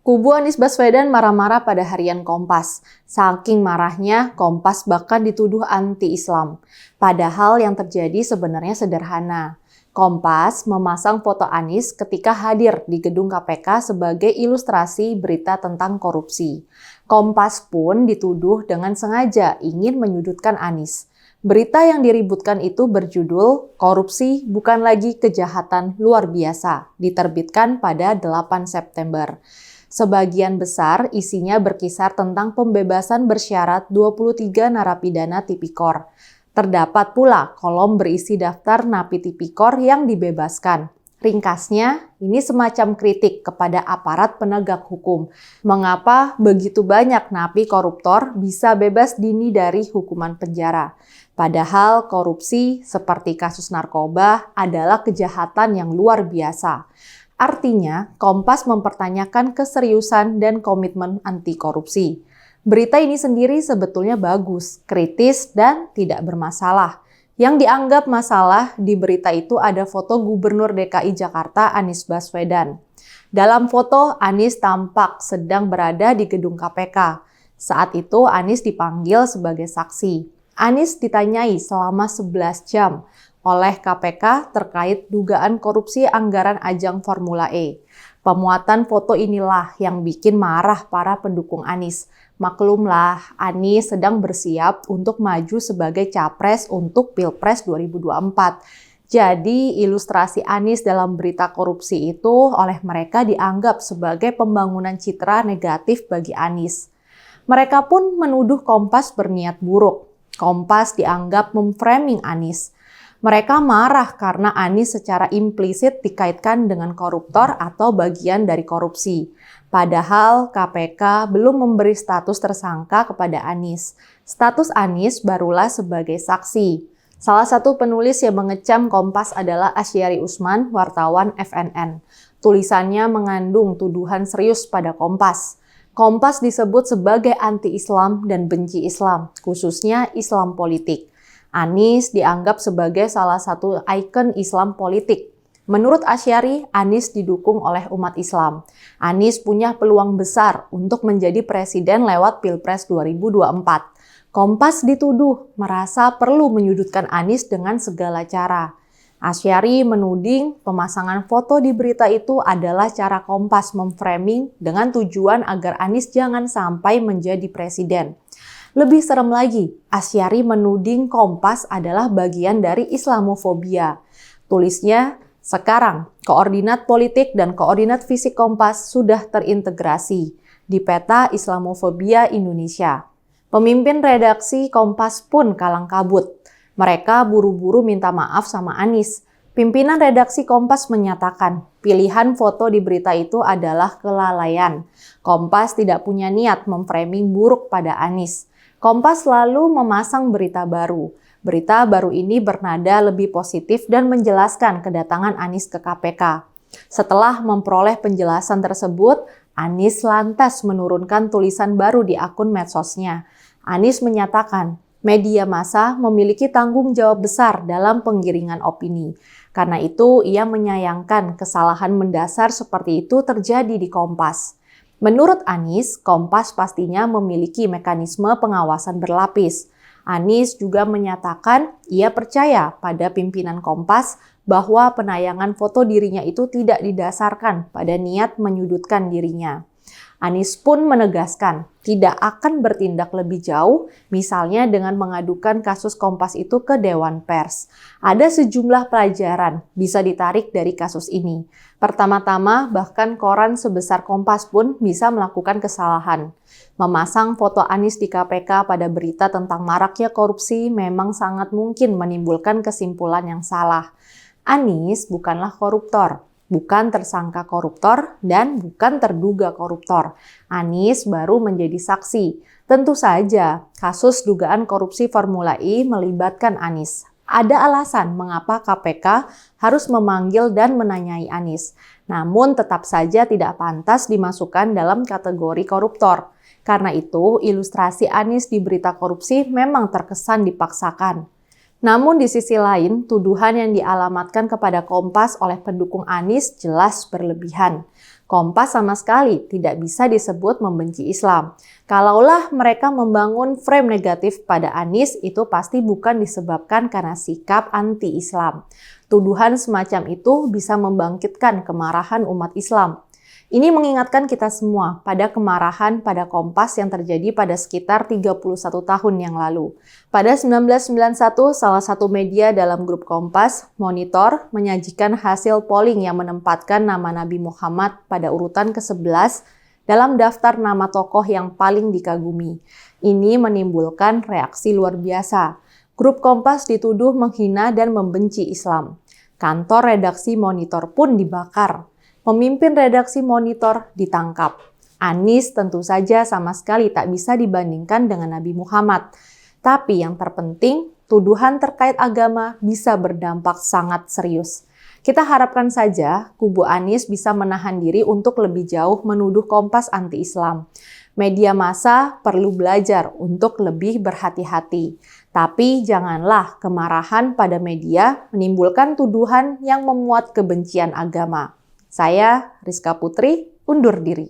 Kubu Anies Baswedan marah-marah pada harian Kompas. Saking marahnya, Kompas bahkan dituduh anti-Islam. Padahal yang terjadi sebenarnya sederhana. Kompas memasang foto Anies ketika hadir di gedung KPK sebagai ilustrasi berita tentang korupsi. Kompas pun dituduh dengan sengaja ingin menyudutkan Anies. Berita yang diributkan itu berjudul "Korupsi Bukan Lagi Kejahatan Luar Biasa", diterbitkan pada 8 September. Sebagian besar isinya berkisar tentang pembebasan bersyarat 23 narapidana tipikor. Terdapat pula kolom berisi daftar napi tipikor yang dibebaskan. Ringkasnya, ini semacam kritik kepada aparat penegak hukum. Mengapa begitu banyak napi koruptor bisa bebas dini dari hukuman penjara? Padahal korupsi seperti kasus narkoba adalah kejahatan yang luar biasa. Artinya, Kompas mempertanyakan keseriusan dan komitmen anti korupsi. Berita ini sendiri sebetulnya bagus, kritis, dan tidak bermasalah. Yang dianggap masalah di berita itu ada foto Gubernur DKI Jakarta Anies Baswedan. Dalam foto, Anies tampak sedang berada di gedung KPK. Saat itu Anies dipanggil sebagai saksi. Anies ditanyai selama 11 jam oleh KPK terkait dugaan korupsi anggaran ajang Formula E. Pemuatan foto inilah yang bikin marah para pendukung Anies. Maklumlah, Anies sedang bersiap untuk maju sebagai capres untuk Pilpres 2024. Jadi, ilustrasi Anies dalam berita korupsi itu oleh mereka dianggap sebagai pembangunan citra negatif bagi Anies. Mereka pun menuduh Kompas berniat buruk. Kompas dianggap memframing Anies. Mereka marah karena Anies secara implisit dikaitkan dengan koruptor atau bagian dari korupsi. Padahal KPK belum memberi status tersangka kepada Anies. Status Anies barulah sebagai saksi. Salah satu penulis yang mengecam Kompas adalah Asyari Usman, wartawan FNN. Tulisannya mengandung tuduhan serius pada Kompas. Kompas disebut sebagai anti-Islam dan benci Islam, khususnya Islam politik. Anies dianggap sebagai salah satu ikon Islam politik. Menurut Asyari, Anies didukung oleh umat Islam. Anies punya peluang besar untuk menjadi presiden lewat Pilpres 2024. Kompas dituduh merasa perlu menyudutkan Anies dengan segala cara. Asyari menuding pemasangan foto di berita itu adalah cara Kompas memframing dengan tujuan agar Anies jangan sampai menjadi presiden. Lebih serem lagi, Asyari menuding Kompas adalah bagian dari Islamofobia. Tulisnya, sekarang koordinat politik dan koordinat fisik Kompas sudah terintegrasi di peta Islamofobia Indonesia. Pemimpin redaksi Kompas pun kalang kabut. Mereka buru-buru minta maaf sama Anies. Pimpinan redaksi Kompas menyatakan pilihan foto di berita itu adalah kelalaian. Kompas tidak punya niat memframing buruk pada Anies. Kompas lalu memasang berita baru. Berita baru ini bernada lebih positif dan menjelaskan kedatangan Anies ke KPK. Setelah memperoleh penjelasan tersebut, Anies lantas menurunkan tulisan baru di akun medsosnya. Anies menyatakan, media massa memiliki tanggung jawab besar dalam penggiringan opini. Karena itu, ia menyayangkan kesalahan mendasar seperti itu terjadi di Kompas. Menurut Anies, Kompas pastinya memiliki mekanisme pengawasan berlapis. Anies juga menyatakan ia percaya pada pimpinan Kompas bahwa penayangan foto dirinya itu tidak didasarkan pada niat menyudutkan dirinya. Anies pun menegaskan tidak akan bertindak lebih jauh, misalnya dengan mengadukan kasus Kompas itu ke Dewan Pers. Ada sejumlah pelajaran bisa ditarik dari kasus ini. Pertama-tama, bahkan koran sebesar Kompas pun bisa melakukan kesalahan. Memasang foto Anies di KPK pada berita tentang maraknya korupsi memang sangat mungkin menimbulkan kesimpulan yang salah. Anies bukanlah koruptor. Bukan tersangka koruptor dan bukan terduga koruptor. Anies baru menjadi saksi. Tentu saja, kasus dugaan korupsi Formula E melibatkan Anies. Ada alasan mengapa KPK harus memanggil dan menanyai Anies. Namun tetap saja tidak pantas dimasukkan dalam kategori koruptor. Karena itu, ilustrasi Anies di berita korupsi memang terkesan dipaksakan. Namun di sisi lain, tuduhan yang dialamatkan kepada Kompas oleh pendukung Anies jelas berlebihan. Kompas sama sekali tidak bisa disebut membenci Islam. Kalaulah mereka membangun frame negatif pada Anies, itu pasti bukan disebabkan karena sikap anti-Islam. Tuduhan semacam itu bisa membangkitkan kemarahan umat Islam. Ini mengingatkan kita semua pada kemarahan pada Kompas yang terjadi pada sekitar 31 tahun yang lalu. Pada 1991, salah satu media dalam grup Kompas, Monitor, menyajikan hasil polling yang menempatkan nama Nabi Muhammad pada urutan ke-11 dalam daftar nama tokoh yang paling dikagumi. Ini menimbulkan reaksi luar biasa. Grup Kompas dituduh menghina dan membenci Islam. Kantor redaksi Monitor pun dibakar. Pemimpin redaksi Monitor ditangkap. Anies tentu saja sama sekali tak bisa dibandingkan dengan Nabi Muhammad. Tapi yang terpenting, tuduhan terkait agama bisa berdampak sangat serius. Kita harapkan saja kubu Anies bisa menahan diri untuk lebih jauh menuduh Kompas anti-Islam. Media massa perlu belajar untuk lebih berhati-hati. Tapi janganlah kemarahan pada media menimbulkan tuduhan yang memuat kebencian agama. Saya, Rizka Putri, undur diri.